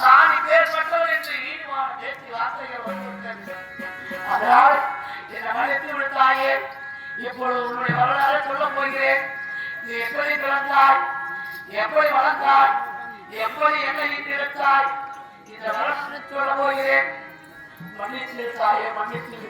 தான் இப்பேற்பட்டவர் என்று ஈடுபாடு பேச்சு வார்த்தைகள் வந்துவிட்டது. அதனால் என்னை மன்னித்து விட்டாயே. இப்பொழுது உன்னுடைய வரலாறு சொல்லப் போகிறேன். நீ எப்படி பிறந்தாய், எப்படி வளர்ந்தாய், எப்படி என்னை ஈட்டெடுத்தாய், இந்த வரலாற்றை சொல்ல போகிறேன். மன்னித்து தாயே, மன்னித்து.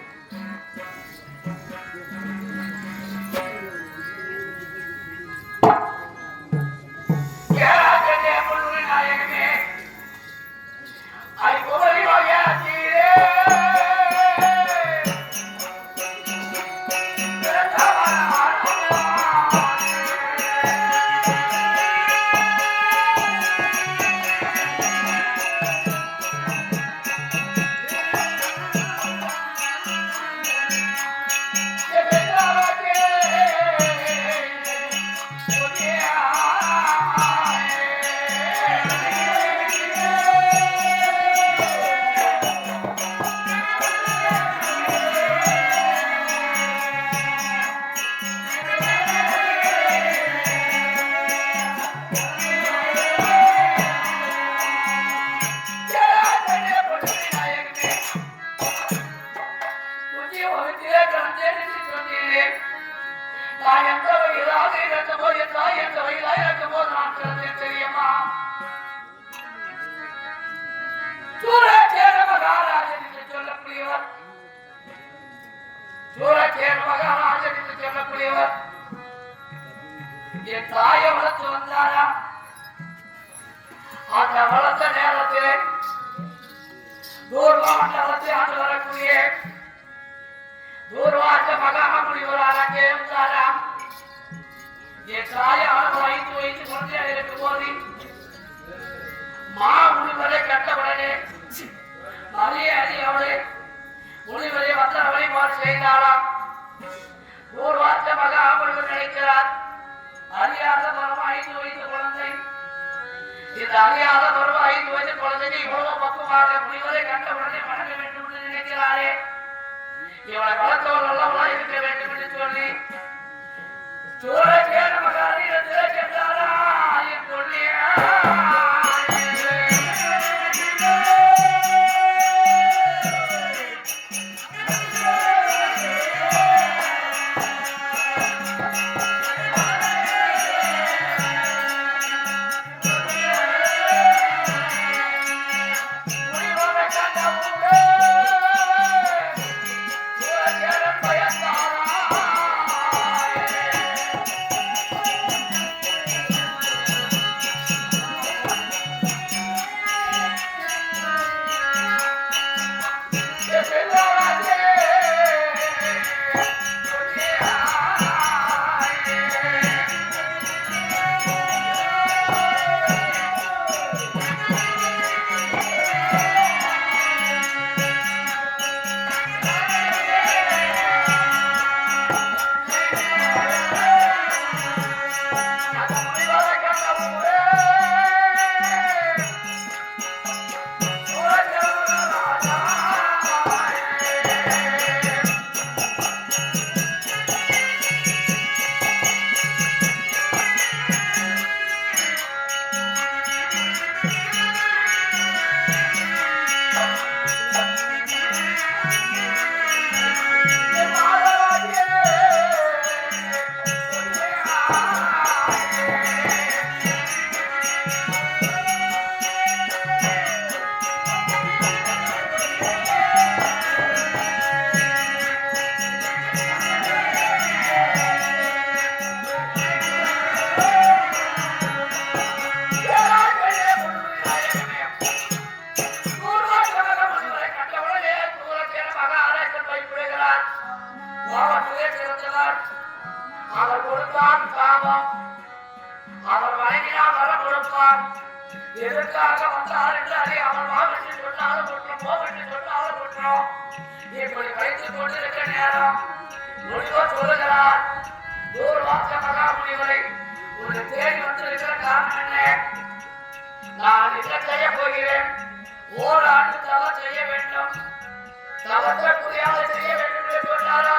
என் தாயை வளர்த்து வந்தாரா? அந்த வளர்த்த நேரத்திலே தூர்வாண்டத்தை ஆண்டு வரக்கூடிய தூர்வாட்ட மகாமுனிவரால் அங்கே இருந்தாரா? என் தாயை அளவு 5 வயசு குழந்தையாக இருக்கும் போது மா முனிவரை கட்டவுடனே மரியாதை அவளை முனிவரை வந்த வழிபாடு செய்தாராம். தூர்வாட்ட மகாமுனிவர் நினைக்கிறார், அறியாத பருவம் 5 வயசு குழந்தை. இந்த அறியாத பருவம் 5 வயசு குழந்தைக்கு இவ்வளவு பக்குவமாக முனிவரை கண்டவுடனே வணங்க வேண்டும் என்று நினைக்கிறாரே. இவளை வளர்த்தவர் நல்லவளா இருக்க வேண்டும் என்று சொல்லி சூரஜேன மகாரீரத்திலே சென்றாரா என் பொன்னியா. அவர் கொடுத்தான் சாபம், அவர் வழங்கினால் வரம் கொடுப்பார். எதற்காக வந்தார் என்று அறியாமல் வாவென்று சொன்னாலும் குற்றம், போவென்று சொன்னாலும் குற்றம். இப்படி வைத்துக் கொண்டிருக்க நேரம் முனிவர் சொல்லுகிறார், தூர்வாச மகாமுனிவரை உன்னை தேடி வந்திருக்கிற காரணம் என்ன? நான் என்ன செய்ய போகிறேன்? ஓராண்டு தவம் செய்ய வேண்டும், தவத்தை புரியாத செய்ய வேண்டும் என்று சொன்னாரா?